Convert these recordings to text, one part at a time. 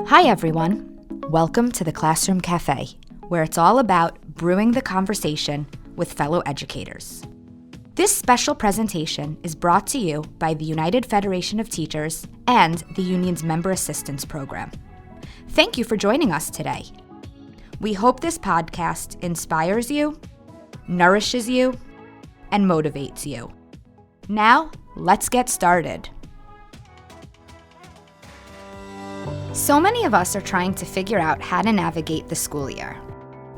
Hi everyone, welcome to the Classroom Café, where it's all about brewing the conversation with fellow educators. This special presentation is brought to you by the United Federation of Teachers and the union's Member Assistance Program. Thank you for joining us today. We hope this podcast inspires you, nourishes you, and motivates you. Now, let's get started. So many of us are trying to figure out how to navigate the school year.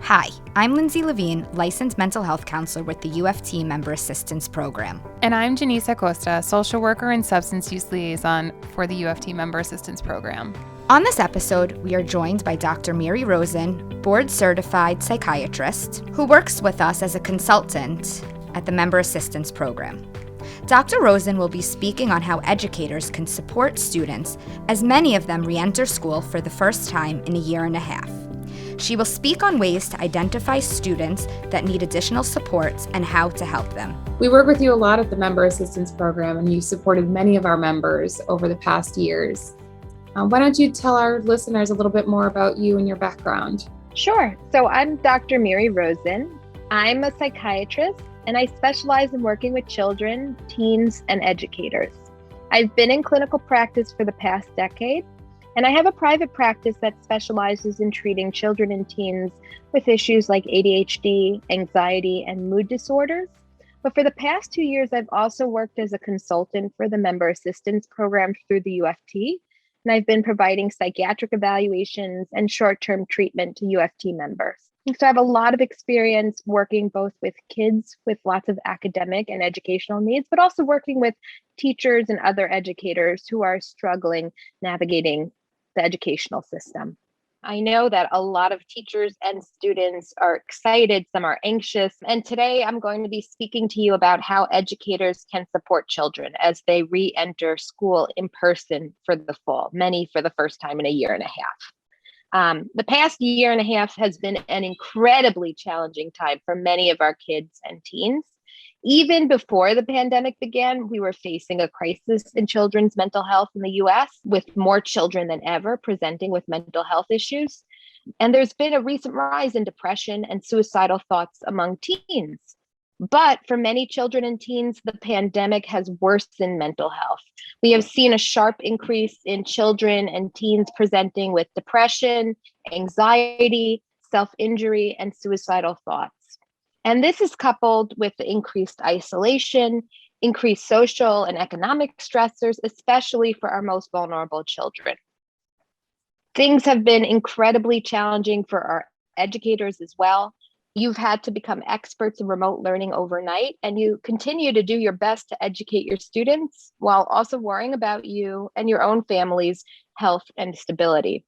Hi, I'm Lindsay Levine, licensed mental health counselor with the UFT Member Assistance Program. And I'm Janice Acosta, social worker and substance use liaison for the UFT Member Assistance Program. On this episode, we are joined by Dr. Miri Rosen, board-certified psychiatrist, who works with us as a consultant at the Member Assistance Program. Dr. Rosen will be speaking on how educators can support students as many of them re-enter school for the first time in a year and a half. She will speak on ways to identify students that need additional supports and how to help them. We work with you a lot at the Member Assistance Program, and you've supported many of our members over the past years. Why don't you tell our listeners a little bit more about you and your background? Sure. So I'm Dr. Miri Rosen. I'm a psychiatrist, and I specialize in working with children, teens, and educators. I've been in clinical practice for the past decade, and I have a private practice that specializes in treating children and teens with issues like ADHD, anxiety, and mood disorders. But for the past 2 years, I've also worked as a consultant for the Member Assistance Program through the UFT, and I've been providing psychiatric evaluations and short-term treatment to UFT members. So I have a lot of experience working both with kids with lots of academic and educational needs, but also working with teachers and other educators who are struggling navigating the educational system. I know that a lot of teachers and students are excited, some are anxious, and today I'm going to be speaking to you about how educators can support children as they re-enter school in person for the fall, many for the first time in a year and a half. The past year and a half has been an incredibly challenging time for many of our kids and teens. Even before the pandemic began, we were facing a crisis in children's mental health in the US, with more children than ever presenting with mental health issues. And there's been a recent rise in depression and suicidal thoughts among teens. But for many children and teens, the pandemic has worsened mental health. We have seen a sharp increase in children and teens presenting with depression, anxiety, self-injury, and suicidal thoughts. And this is coupled with the increased isolation, increased social and economic stressors, especially for our most vulnerable children. Things have been incredibly challenging for our educators as well. You've had to become experts in remote learning overnight, and you continue to do your best to educate your students while also worrying about you and your own family's health and stability.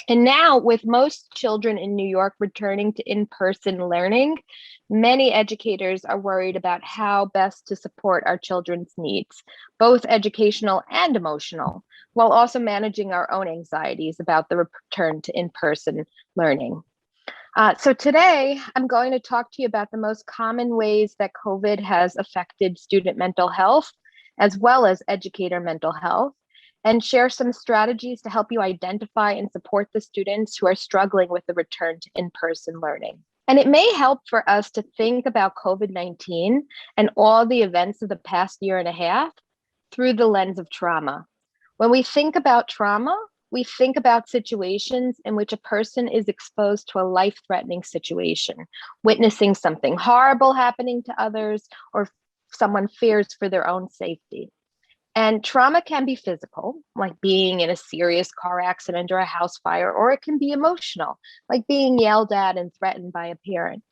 And now, with most children in New York returning to in-person learning, many educators are worried about how best to support our children's needs, both educational and emotional, while also managing our own anxieties about the return to in-person learning. So today, I'm going to talk to you about the most common ways that COVID has affected student mental health, as well as educator mental health, and share some strategies to help you identify and support the students who are struggling with the return to in-person learning. And it may help for us to think about COVID-19 and all the events of the past year and a half through the lens of trauma. When we think about trauma, we think about situations in which a person is exposed to a life-threatening situation, witnessing something horrible happening to others, or someone fears for their own safety. And trauma can be physical, like being in a serious car accident or a house fire, or it can be emotional, like being yelled at and threatened by a parent.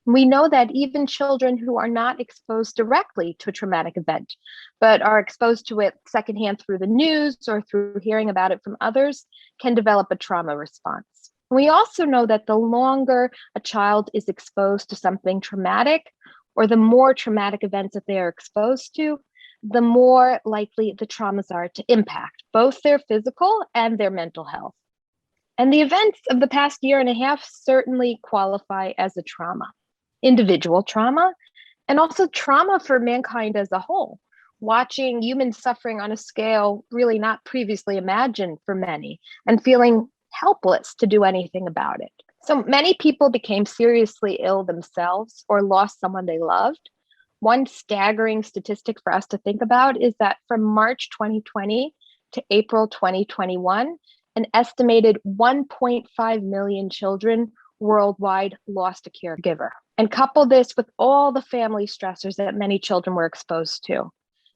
We know that even children who are not exposed directly to a traumatic event, but are exposed to it secondhand through the news or through hearing about it from others, can develop a trauma response. We also know that the longer a child is exposed to something traumatic, or the more traumatic events that they are exposed to, the more likely the traumas are to impact both their physical and their mental health. And the events of the past year and a half certainly qualify as a trauma. Individual trauma, and also trauma for mankind as a whole. watching human suffering on a scale really not previously imagined for many, and feeling helpless to do anything about it. So many people became seriously ill themselves or lost someone they loved. One staggering statistic for us to think about is that from March 2020 to April 2021, an estimated 1.5 million children worldwide lost a caregiver. And couple this with all the family stressors that many children were exposed to.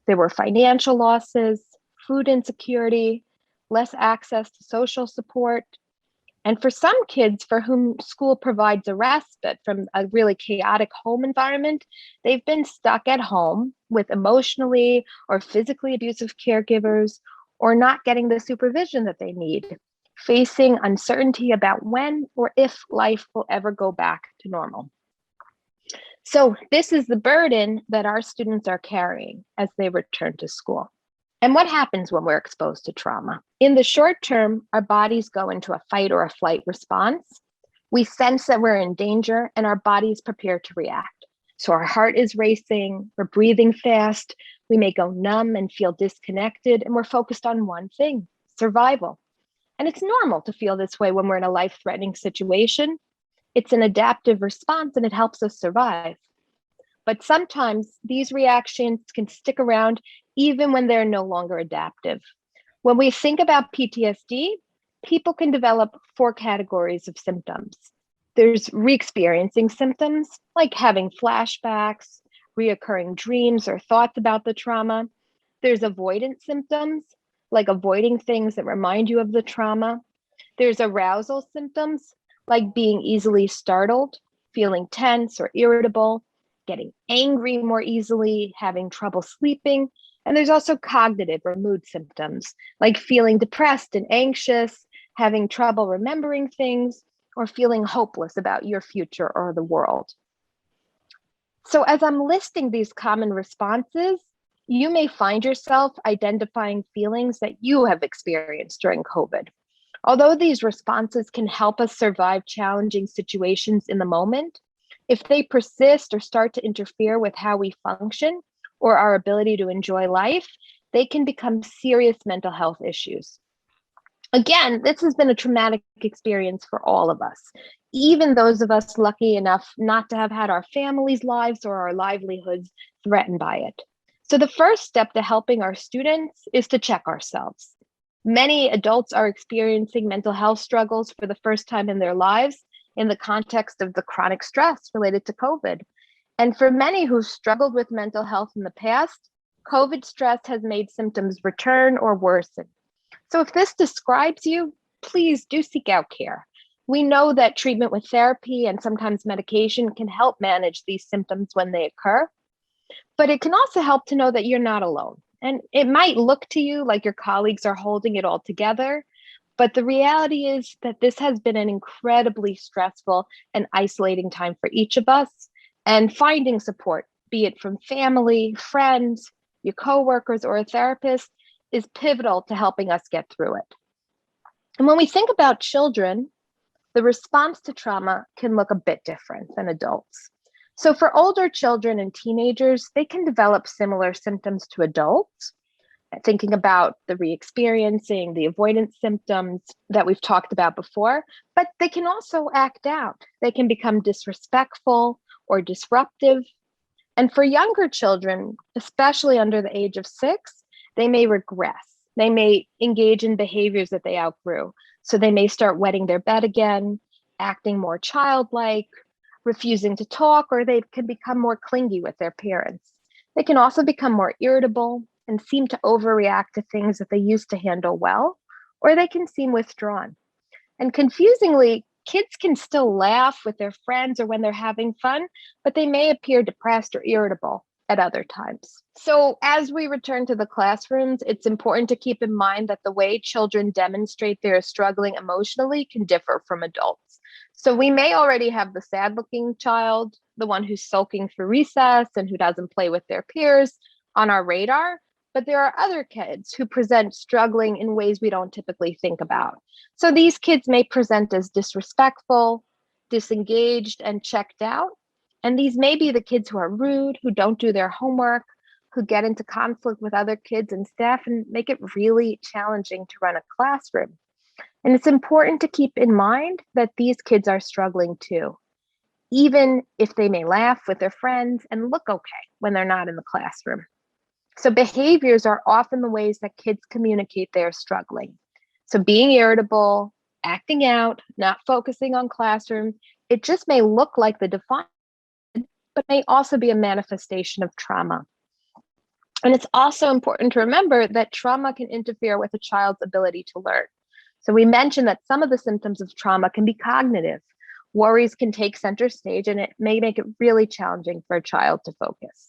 There were financial losses, food insecurity, less access to social support. And for some kids for whom school provides a respite from a really chaotic home environment, they've been stuck at home with emotionally or physically abusive caregivers, or not getting the supervision that they need, facing uncertainty about when or if life will ever go back to normal. So this is the burden that our students are carrying as they return to school. And what happens when we're exposed to trauma? In the short term, our bodies go into a fight or a flight response. We sense that we're in danger and our bodies prepare to react. So our heart is racing, we're breathing fast, we may go numb and feel disconnected, and we're focused on one thing, survival. And it's normal to feel this way when we're in a life-threatening situation. It's an adaptive response and it helps us survive. But sometimes these reactions can stick around even when they're no longer adaptive. When we think about PTSD, people can develop 4 categories of symptoms. There's re-experiencing symptoms, like having flashbacks, reoccurring dreams or thoughts about the trauma. There's avoidance symptoms, like avoiding things that remind you of the trauma. There's arousal symptoms, like being easily startled, feeling tense or irritable, getting angry more easily, having trouble sleeping. And there's also cognitive or mood symptoms, like feeling depressed and anxious, having trouble remembering things, or feeling hopeless about your future or the world. So as I'm listing these common responses, you may find yourself identifying feelings that you have experienced during COVID. Although these responses can help us survive challenging situations in the moment, if they persist or start to interfere with how we function or our ability to enjoy life, they can become serious mental health issues. Again, this has been a traumatic experience for all of us, even those of us lucky enough not to have had our families' lives or our livelihoods threatened by it. So the first step to helping our students is to check ourselves. Many adults are experiencing mental health struggles for the first time in their lives in the context of the chronic stress related to COVID. And for many who've struggled with mental health in the past, COVID stress has made symptoms return or worsen. So if this describes you, please do seek out care. We know that treatment with therapy and sometimes medication can help manage these symptoms when they occur, but it can also help to know that you're not alone. And it might look to you like your colleagues are holding it all together, but the reality is that this has been an incredibly stressful and isolating time for each of us, and finding support, be it from family, friends, your coworkers, or a therapist, is pivotal to helping us get through it. And when we think about children, the response to trauma can look a bit different than adults. So for older children and teenagers, they can develop similar symptoms to adults, thinking about the re-experiencing, the avoidance symptoms that we've talked about before, but they can also act out. They can become disrespectful or disruptive. And for younger children, especially under the age of 6, they may regress. They may engage in behaviors that they outgrew. So they may start wetting their bed again, acting more childlike, refusing to talk, or they can become more clingy with their parents. They can also become more irritable and seem to overreact to things that they used to handle well, or they can seem withdrawn. And confusingly, kids can still laugh with their friends or when they're having fun, but they may appear depressed or irritable at other times. So as we return to the classrooms, it's important to keep in mind that the way children demonstrate they're struggling emotionally can differ from adults. So we may already have the sad-looking child, the one who's sulking for recess and who doesn't play with their peers, on our radar, but there are other kids who present struggling in ways we don't typically think about. So these kids may present as disrespectful, disengaged, and checked out. And these may be the kids who are rude, who don't do their homework, who get into conflict with other kids and staff and make it really challenging to run a classroom. And it's important to keep in mind that these kids are struggling too, even if they may laugh with their friends and look okay when they're not in the classroom. So behaviors are often the ways that kids communicate they're struggling. So being irritable, acting out, not focusing on classroom, it just may look like the defiant, but may also be a manifestation of trauma. And it's also important to remember that trauma can interfere with a child's ability to learn. So we mentioned that some of the symptoms of trauma can be cognitive. Worries can take center stage, and it may make it really challenging for a child to focus.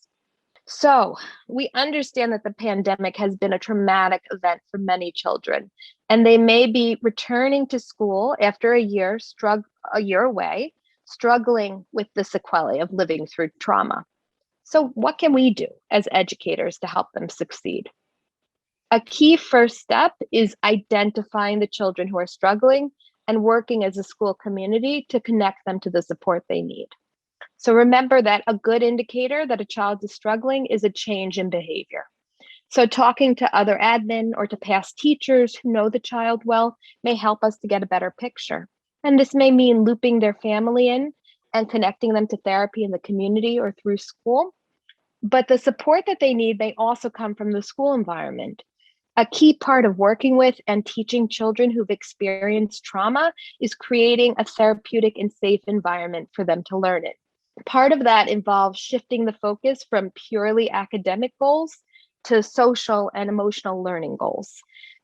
So we understand that the pandemic has been a traumatic event for many children, and they may be returning to school after a year away, struggling with the sequelae of living through trauma. So what can we do as educators to help them succeed? A key first step is identifying the children who are struggling and working as a school community to connect them to the support they need. So remember that a good indicator that a child is struggling is a change in behavior. So talking to other admin or to past teachers who know the child well may help us to get a better picture. And this may mean looping their family in and connecting them to therapy in the community or through school. But the support that they need may also come from the school environment. A key part of working with and teaching children who've experienced trauma is creating a therapeutic and safe environment for them to learn in. Part of that involves shifting the focus from purely academic goals to social and emotional learning goals.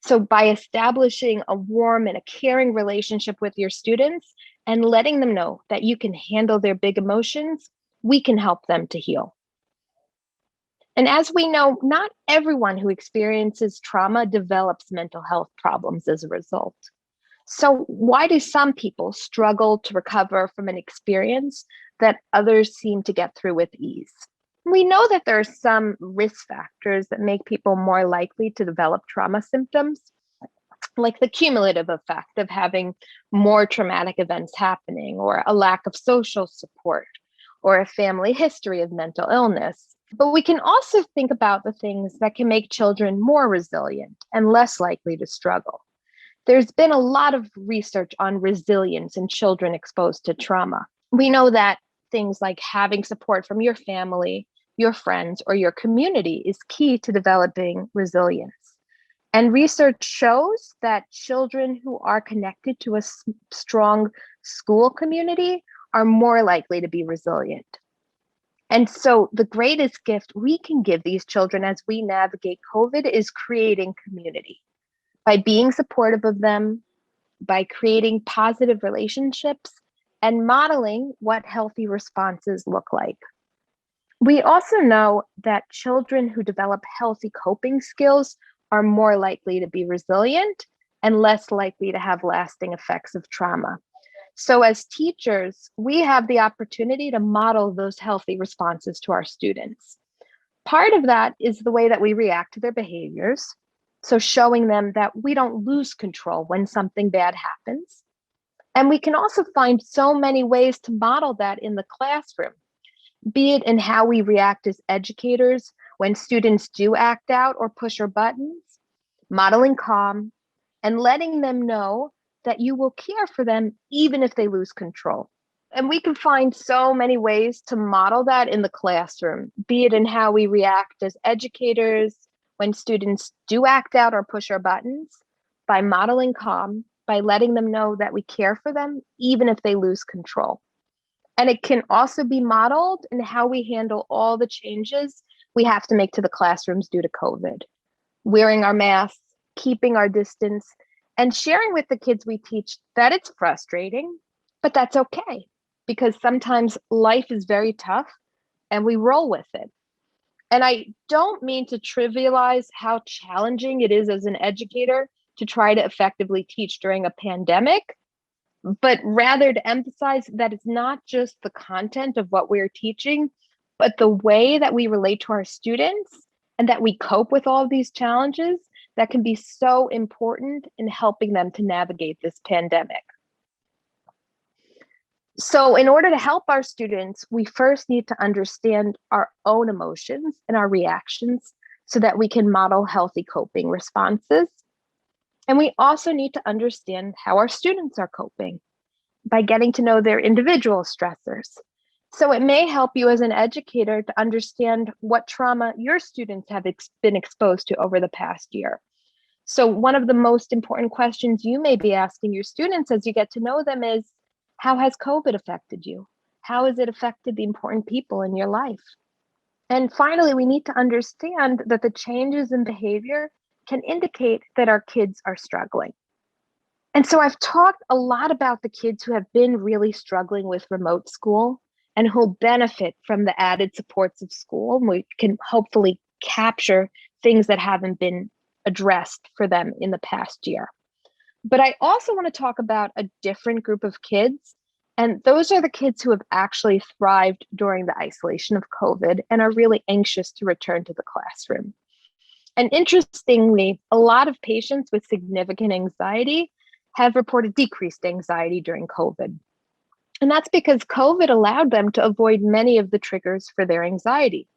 So by establishing a warm and a caring relationship with your students and letting them know that you can handle their big emotions, we can help them to heal. And as we know, not everyone who experiences trauma develops mental health problems as a result. So why do some people struggle to recover from an experience that others seem to get through with ease? We know that there are some risk factors that make people more likely to develop trauma symptoms, like the cumulative effect of having more traumatic events happening, or a lack of social support, or a family history of mental illness. But we can also think about the things that can make children more resilient and less likely to struggle. There's been a lot of research on resilience in children exposed to trauma. We know that things like having support from your family, your friends, or your community is key to developing resilience. And research shows that children who are connected to a strong school community are more likely to be resilient. And so the greatest gift we can give these children as we navigate COVID is creating community. By being supportive of them, by creating positive relationships, and modeling what healthy responses look like. We also know that children who develop healthy coping skills are more likely to be resilient and less likely to have lasting effects of trauma. So as teachers, we have the opportunity to model those healthy responses to our students. Part of that is the way that we react to their behaviors. So showing them that we don't lose control when something bad happens. And we can also find so many ways to model that in the classroom, be it in how we react as educators when students do act out or push our buttons, modeling calm, and letting them know that you will care for them even if they lose control. And we can find so many ways to model that in the classroom, be it in how we react as educators when students do act out or push our buttons, by modeling calm, by letting them know that we care for them even if they lose control. And it can also be modeled in how we handle all the changes we have to make to the classrooms due to COVID. Wearing our masks, keeping our distance, and sharing with the kids we teach that it's frustrating, but that's okay, because sometimes life is very tough and we roll with it. And I don't mean to trivialize how challenging it is as an educator to try to effectively teach during a pandemic, but rather to emphasize that it's not just the content of what we're teaching, but the way that we relate to our students and that we cope with all of these challenges that can be so important in helping them to navigate this pandemic. So in order to help our students, we first need to understand our own emotions and our reactions so that we can model healthy coping responses. And we also need to understand how our students are coping by getting to know their individual stressors. So it may help you as an educator to understand what trauma your students have been exposed to over the past year. So one of the most important questions you may be asking your students as you get to know them is, how has COVID affected you? How has it affected the important people in your life? And finally, we need to understand that the changes in behavior can indicate that our kids are struggling. And so I've talked a lot about the kids who have been really struggling with remote school and who'll benefit from the added supports of school. And we can hopefully capture things that haven't been addressed for them in the past year. But I also want to talk about a different group of kids. And those are the kids who have actually thrived during the isolation of COVID and are really anxious to return to the classroom. And interestingly, a lot of patients with significant anxiety have reported decreased anxiety during COVID. And that's because COVID allowed them to avoid many of the triggers for their anxiety.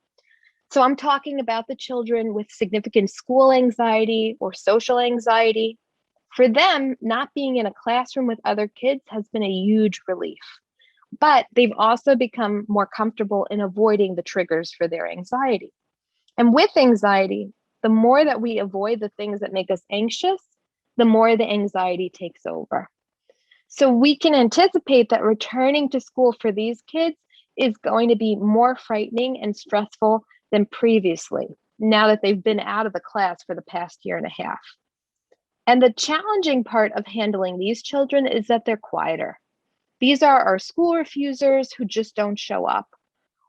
So I'm talking about the children with significant school anxiety or social anxiety. For them, not being in a classroom with other kids has been a huge relief. But they've also become more comfortable in avoiding the triggers for their anxiety. And with anxiety, the more that we avoid the things that make us anxious, the more the anxiety takes over. So we can anticipate that returning to school for these kids is going to be more frightening and stressful than previously, now that they've been out of the class for the past year and a half. And the challenging part of handling these children is that they're quieter. These are our school refusers who just don't show up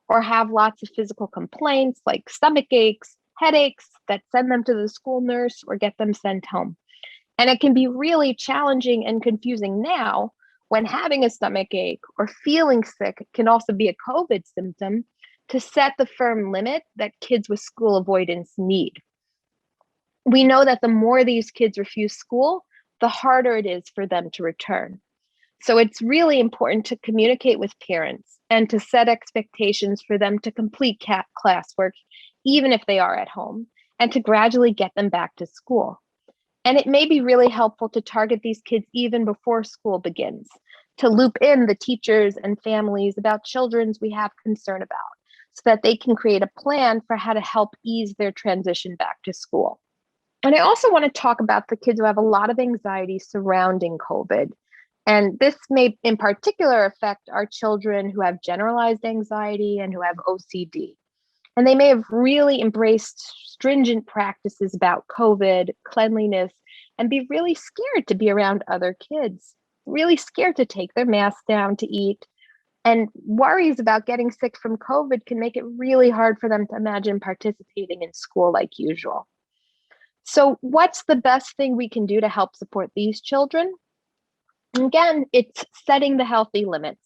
or have lots of physical complaints like stomach aches, headaches that send them to the school nurse or get them sent home. And it can be really challenging and confusing now when having a stomach ache or feeling sick can also be a COVID symptom to set the firm limit that kids with school avoidance need. We know that the more these kids refuse school, the harder it is for them to return. So it's really important to communicate with parents and to set expectations for them to complete classwork, even if they are at home, and to gradually get them back to school. And it may be really helpful to target these kids even before school begins, to loop in the teachers and families about children we have concern about, so that they can create a plan for how to help ease their transition back to school. And I also want to talk about the kids who have a lot of anxiety surrounding COVID. And this may in particular affect our children who have generalized anxiety and who have OCD. And they may have really embraced stringent practices about COVID, cleanliness, and be really scared to be around other kids, really scared to take their mask down to eat. And worries about getting sick from COVID can make it really hard for them to imagine participating in school like usual. So what's the best thing we can do to help support these children? Again, it's setting the healthy limits,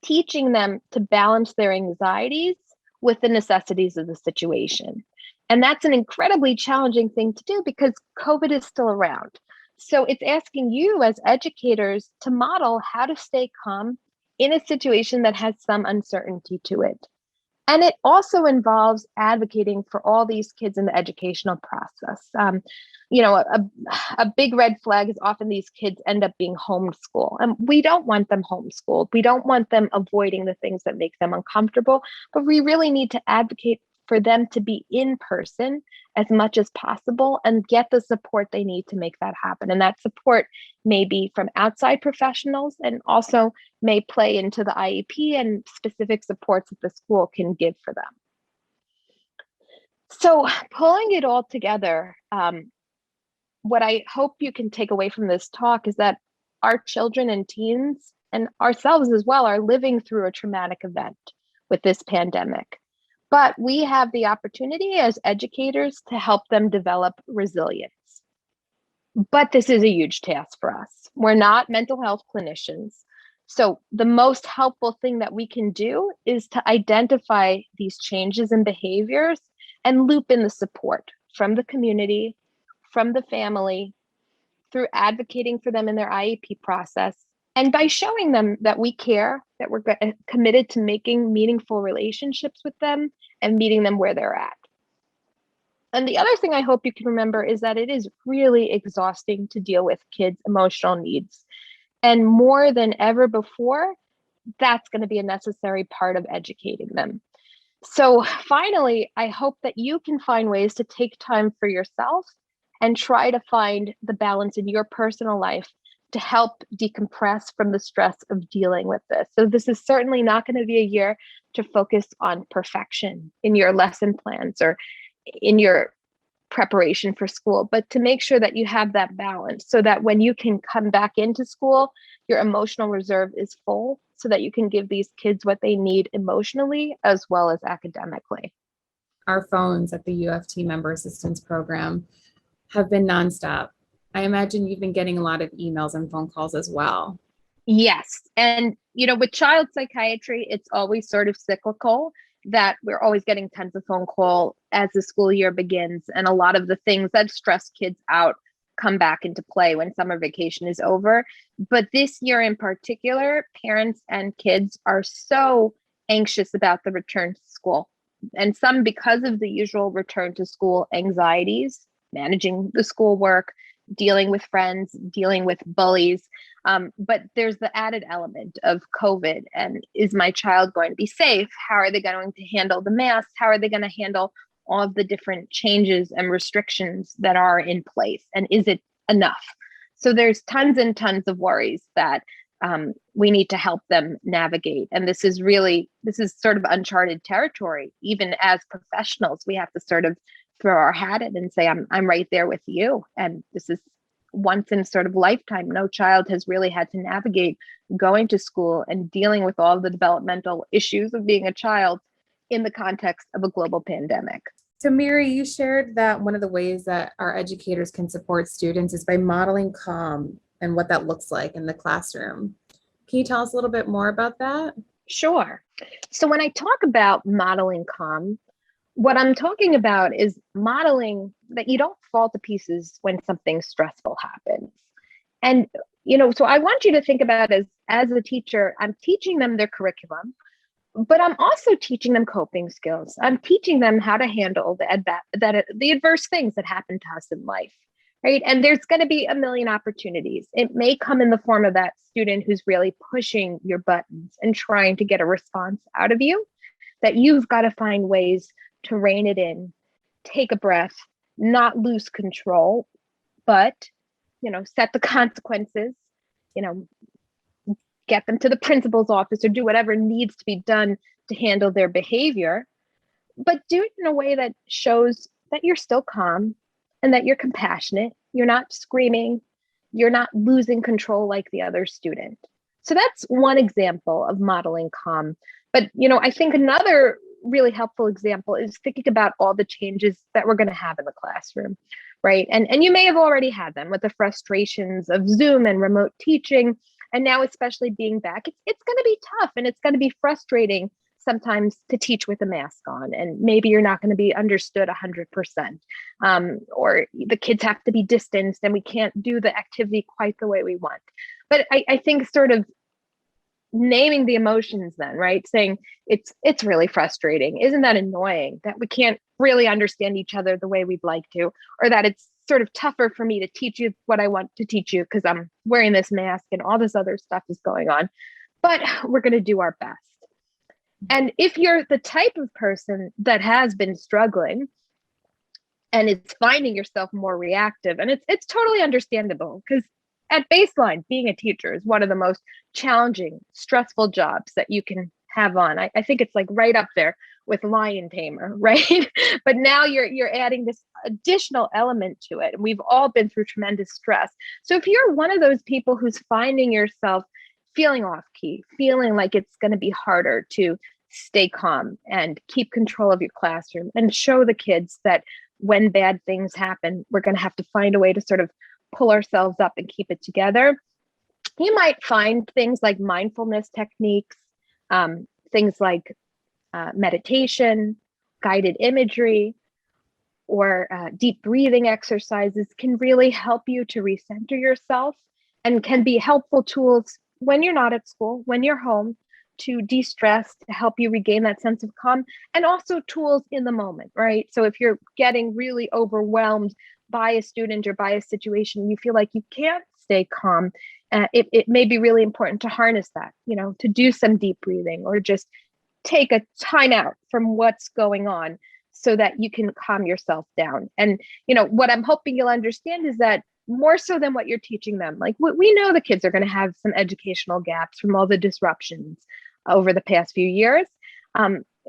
teaching them to balance their anxieties with the necessities of the situation. And that's an incredibly challenging thing to do because COVID is still around. So it's asking you as educators to model how to stay calm in a situation that has some uncertainty to it. And it also involves advocating for all these kids in the educational process. A big red flag is often these kids end up being homeschooled. And we don't want them homeschooled. We don't want them avoiding the things that make them uncomfortable, but we really need to advocate for them to be in person as much as possible and get the support they need to make that happen. And that support may be from outside professionals and also may play into the IEP and specific supports that the school can give for them. So pulling it all together, what I hope you can take away from this talk is that our children and teens and ourselves as well are living through a traumatic event with this pandemic. But we have the opportunity as educators to help them develop resilience. But this is a huge task for us. We're not mental health clinicians. So the most helpful thing that we can do is to identify these changes in behaviors and loop in the support from the community, from the family, through advocating for them in their IEP process, and by showing them that we care that we're committed to making meaningful relationships with them and meeting them where they're at. And the other thing I hope you can remember is that it is really exhausting to deal with kids' emotional needs. And more than ever before, that's going to be a necessary part of educating them. So finally, I hope that you can find ways to take time for yourself and try to find the balance in your personal life to help decompress from the stress of dealing with this. So this is certainly not going to be a year to focus on perfection in your lesson plans or in your preparation for school, but to make sure that you have that balance so that when you can come back into school, your emotional reserve is full so that you can give these kids what they need emotionally as well as academically. Our phones at the UFT Member Assistance Program have been nonstop. I imagine you've been getting a lot of emails and phone calls as well. Yes. And, with child psychiatry, it's always sort of cyclical that we're always getting tons of phone call as the school year begins. And a lot of the things that stress kids out come back into play when summer vacation is over. But this year in particular, parents and kids are so anxious about the return to school. And some because of the usual return to school anxieties, managing the schoolwork, dealing with friends, dealing with bullies. But there's the added element of COVID and is my child going to be safe? How are they going to handle the masks? How are they going to handle all of the different changes and restrictions that are in place? And is it enough? So there's tons and tons of worries that we need to help them navigate. And this is sort of uncharted territory. Even as professionals, we have to sort of throw our hat in and say, I'm right there with you. And this is once in sort of lifetime. No child has really had to navigate going to school and dealing with all the developmental issues of being a child in the context of a global pandemic. So Miri, you shared that one of the ways that our educators can support students is by modeling calm and what that looks like in the classroom. Can you tell us a little bit more about that? Sure. So when I talk about modeling calm, what I'm talking about is modeling that you don't fall to pieces when something stressful happens. And, so I want you to think about it as a teacher, I'm teaching them their curriculum, but I'm also teaching them coping skills. I'm teaching them how to handle the adverse things that happen to us in life, right? And there's going to be a million opportunities. It may come in the form of that student who's really pushing your buttons and trying to get a response out of you, that you've got to find ways to rein it in, take a breath, not lose control, but, set the consequences, get them to the principal's office or do whatever needs to be done to handle their behavior, but do it in a way that shows that you're still calm and that you're compassionate. You're not screaming. You're not losing control like the other student. So that's one example of modeling calm. But, I think another really helpful example is thinking about all the changes that we're going to have in the classroom, right? And you may have already had them with the frustrations of Zoom and remote teaching. And now, especially being back, it's going to be tough and it's going to be frustrating sometimes to teach with a mask on. And maybe you're not going to be understood 100%, or the kids have to be distanced and we can't do the activity quite the way we want. But I think sort of naming the emotions then, right? Saying it's really frustrating. Isn't that annoying that we can't really understand each other the way we'd like to, or that it's sort of tougher for me to teach you what I want to teach you because I'm wearing this mask and all this other stuff is going on, but we're going to do our best. And if you're the type of person that has been struggling and is finding yourself more reactive, and it's totally understandable because at baseline, being a teacher is one of the most challenging, stressful jobs that you can have on. I think it's like right up there with lion tamer, right? But now you're adding this additional element to it. And we've all been through tremendous stress. So if you're one of those people who's finding yourself feeling off key, feeling like it's going to be harder to stay calm and keep control of your classroom and show the kids that when bad things happen, we're going to have to find a way to sort of pull ourselves up and keep it together. You might find things like mindfulness techniques, things like meditation, guided imagery, or deep breathing exercises can really help you to recenter yourself and can be helpful tools when you're not at school, when you're home, to de-stress, to help you regain that sense of calm, and also tools in the moment, right? So if you're getting really overwhelmed by a student or by a situation, you feel like you can't stay calm, it may be really important to harness that, to do some deep breathing or just take a time out from what's going on so that you can calm yourself down. And, what I'm hoping you'll understand is that more so than what you're teaching them, like we know the kids are going to have some educational gaps from all the disruptions over the past few years.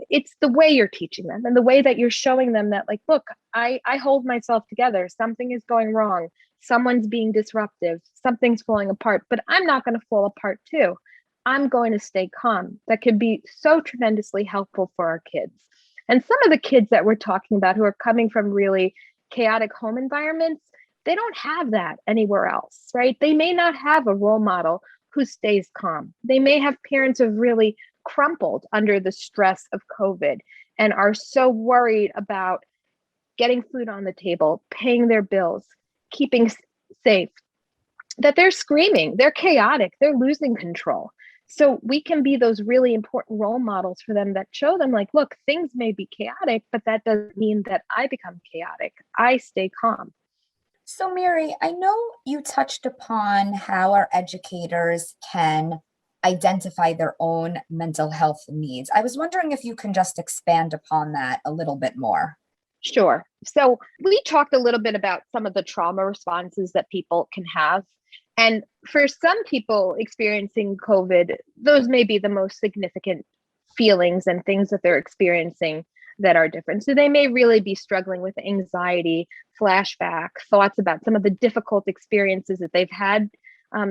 It's the way you're teaching them and the way that you're showing them that, like, look, I hold myself together. Something is going wrong. Someone's being disruptive. Something's falling apart, but I'm not going to fall apart too. I'm going to stay calm. That could be so tremendously helpful for our kids. And some of the kids that we're talking about who are coming from really chaotic home environments, they don't have that anywhere else, right? They may not have a role model who stays calm. They may have parents who have really crumpled under the stress of COVID and are so worried about getting food on the table, paying their bills, keeping safe, that they're screaming, they're chaotic, they're losing control. So we can be those really important role models for them that show them, like, look, things may be chaotic, but that doesn't mean that I become chaotic. I stay calm. So Miri, I know you touched upon how our educators can identify their own mental health needs. I was wondering if you can just expand upon that a little bit more. Sure. So we talked a little bit about some of the trauma responses that people can have. And for some people experiencing COVID, those may be the most significant feelings and things that they're experiencing that are different. So they may really be struggling with anxiety, flashback, thoughts about some of the difficult experiences that they've had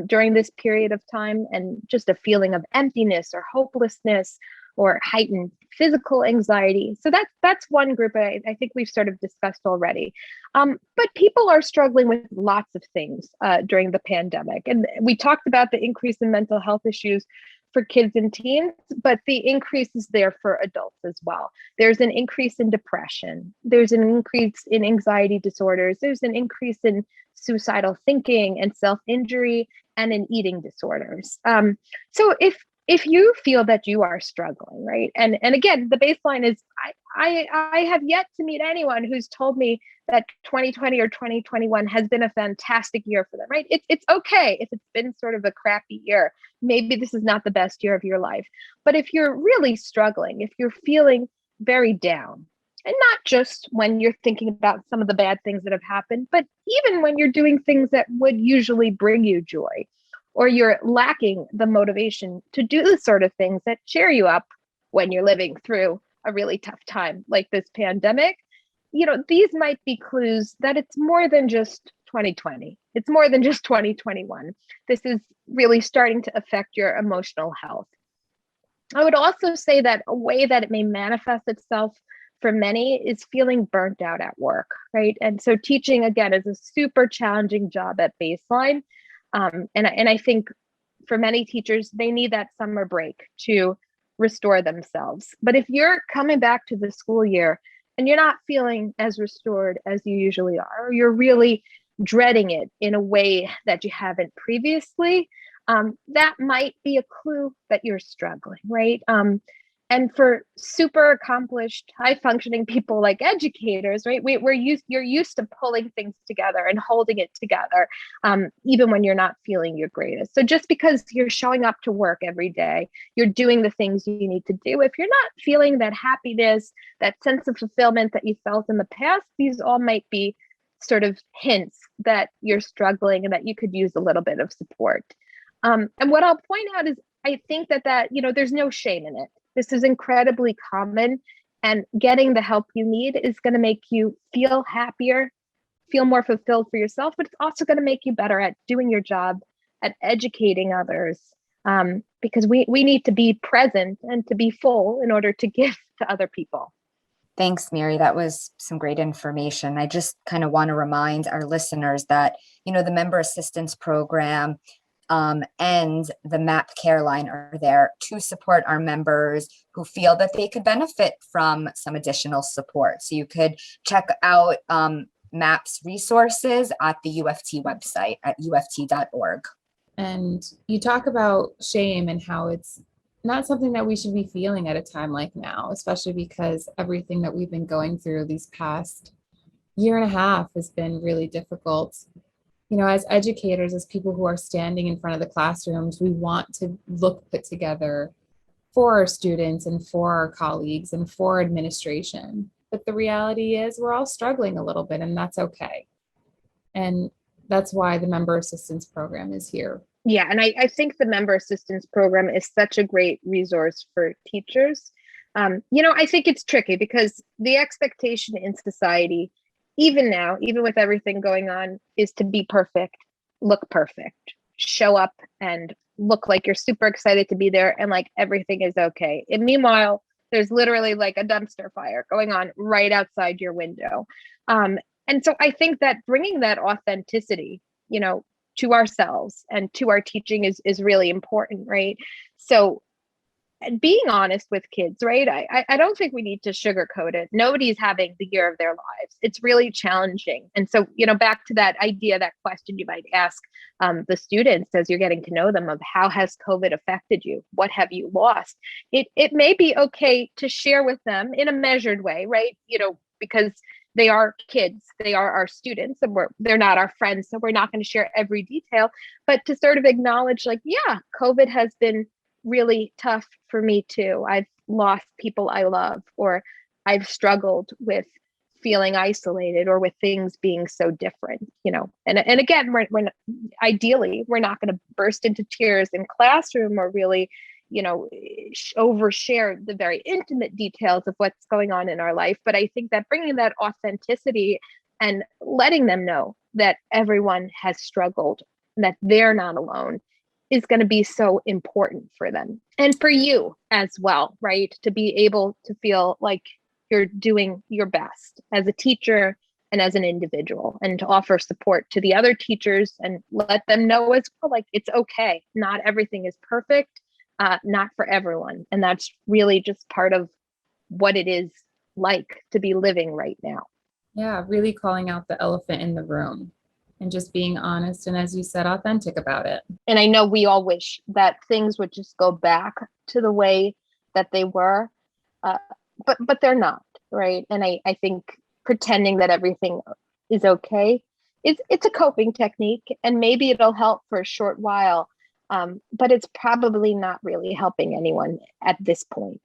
during this period of time, and just a feeling of emptiness or hopelessness or heightened physical anxiety. So that's one group I think we've sort of discussed already. But people are struggling with lots of things during the pandemic. And we talked about the increase in mental health issues for kids and teens, but the increase is there for adults as well. There's an increase in depression. There's an increase in anxiety disorders. There's an increase in suicidal thinking and self-injury and in eating disorders. So if you feel that you are struggling, right? And again, the baseline is I have yet to meet anyone who's told me that 2020 or 2021 has been a fantastic year for them, right? It's okay if it's been sort of a crappy year. Maybe this is not the best year of your life. But if you're really struggling, if you're feeling very down, and not just when you're thinking about some of the bad things that have happened, but even when you're doing things that would usually bring you joy, or you're lacking the motivation to do the sort of things that cheer you up when you're living through a really tough time like this pandemic, these might be clues that it's more than just 2020. It's more than just 2021. This is really starting to affect your emotional health. I would also say that a way that it may manifest itself for many is feeling burnt out at work, right? And so teaching, again, is a super challenging job at baseline. And I think for many teachers, they need that summer break to restore themselves. But if you're coming back to the school year and you're not feeling as restored as you usually are, or you're really dreading it in a way that you haven't previously, that might be a clue that you're struggling, right? And for super accomplished, high-functioning people like educators, right? You're used to pulling things together and holding it together, even when you're not feeling your greatest. So just because you're showing up to work every day, you're doing the things you need to do. If you're not feeling that happiness, that sense of fulfillment that you felt in the past, these all might be sort of hints that you're struggling and that you could use a little bit of support. And what I'll point out is, I think that there's no shame in it. This is incredibly common, and getting the help you need is going to make you feel happier, feel more fulfilled for yourself, but it's also going to make you better at doing your job, at educating others, because we need to be present and to be full in order to give to other people. Thanks, Miri. That was some great information. I just kind of want to remind our listeners that, the Member Assistance Program and the MAP Care Line are there to support our members who feel that they could benefit from some additional support. So you could check out MAP's resources at the UFT website at uft.org. And you talk about shame and how it's not something that we should be feeling at a time like now, especially because everything that we've been going through these past year and a half has been really difficult. As educators, as people who are standing in front of the classrooms, we want to look put together for our students and for our colleagues and for administration. But the reality is we're all struggling a little bit, and that's okay. And that's why the Member Assistance Program is here. Yeah, and I think the Member Assistance Program is such a great resource for teachers. I think it's tricky because the expectation in society, even now, even with everything going on, is to be perfect, look perfect, show up and look like you're super excited to be there and like everything is okay. And meanwhile, there's literally like a dumpster fire going on right outside your window. And so I think that bringing that authenticity, to ourselves and to our teaching is really important, right? So being honest with kids, right? I don't think we need to sugarcoat it. Nobody's having the year of their lives. It's really challenging. And so, back to that idea, that question you might ask the students as you're getting to know them of how has COVID affected you? What have you lost? It may be okay to share with them in a measured way, right? Because they are kids, they are our students, and they're not our friends. So we're not going to share every detail, but to sort of acknowledge like, yeah, COVID has been really tough for me too. I've lost people I love, or I've struggled with feeling isolated or with things being so different, and again, we're ideally, we're not going to burst into tears in classroom or really, overshare the very intimate details of what's going on in our life. But I think that bringing that authenticity and letting them know that everyone has struggled and that they're not alone is going to be so important for them and for you as well, right? To be able to feel like you're doing your best as a teacher and as an individual, and to offer support to the other teachers and let them know as well, like it's okay. Not everything is perfect, not for everyone. And that's really just part of what it is like to be living right now. Yeah, really calling out the elephant in the room and just being honest and, as you said, authentic about it. And I know we all wish that things would just go back to the way that they were, but they're not, right? And I think pretending that everything is okay, it's a coping technique, and maybe it'll help for a short while, but it's probably not really helping anyone at this point.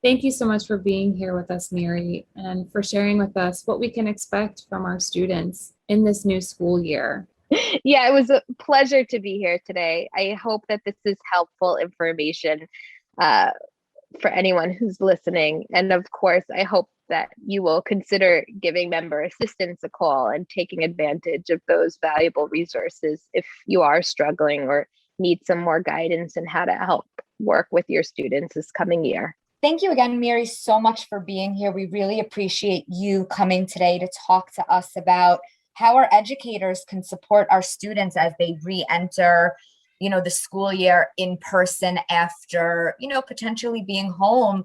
Thank you so much for being here with us, Miri, and for sharing with us what we can expect from our students in this new school year. Yeah, it was a pleasure to be here today. I hope that this is helpful information for anyone who's listening. And of course, I hope that you will consider giving Member Assistance a call and taking advantage of those valuable resources if you are struggling or need some more guidance in how to help work with your students this coming year. Thank you again, Miri, so much for being here. We really appreciate you coming today to talk to us about how our educators can support our students as they re-enter, the school year in person after, potentially being home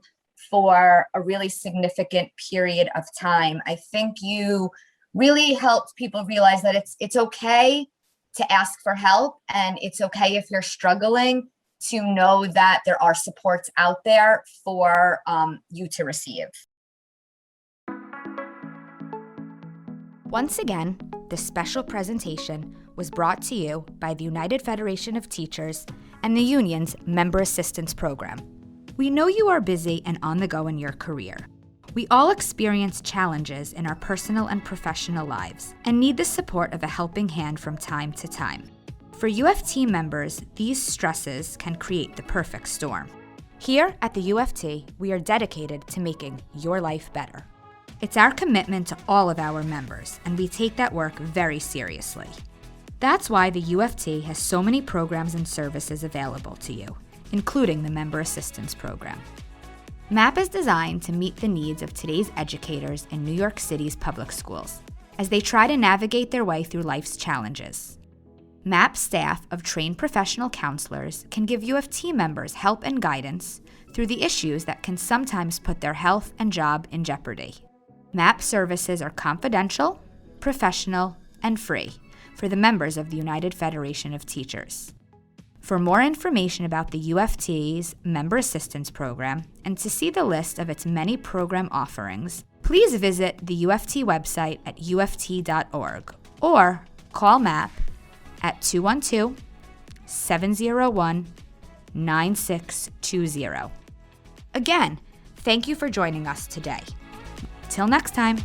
for a really significant period of time. I think you really helped people realize that it's okay to ask for help, and it's okay if you're struggling to know that there are supports out there for you to receive. Once again, this special presentation was brought to you by the United Federation of Teachers and the union's Member Assistance Program. We know you are busy and on the go in your career. We all experience challenges in our personal and professional lives and need the support of a helping hand from time to time. For UFT members, these stresses can create the perfect storm. Here at the UFT, we are dedicated to making your life better. It's our commitment to all of our members, and we take that work very seriously. That's why the UFT has so many programs and services available to you, including the Member Assistance Program. MAP is designed to meet the needs of today's educators in New York City's public schools as they try to navigate their way through life's challenges. MAP staff of trained professional counselors can give UFT members help and guidance through the issues that can sometimes put their health and job in jeopardy. MAP services are confidential, professional, and free for the members of the United Federation of Teachers. For more information about the UFT's Member Assistance Program and to see the list of its many program offerings, please visit the UFT website at uft.org or call MAP at 212-701-9620. Again, thank you for joining us today. Till next time.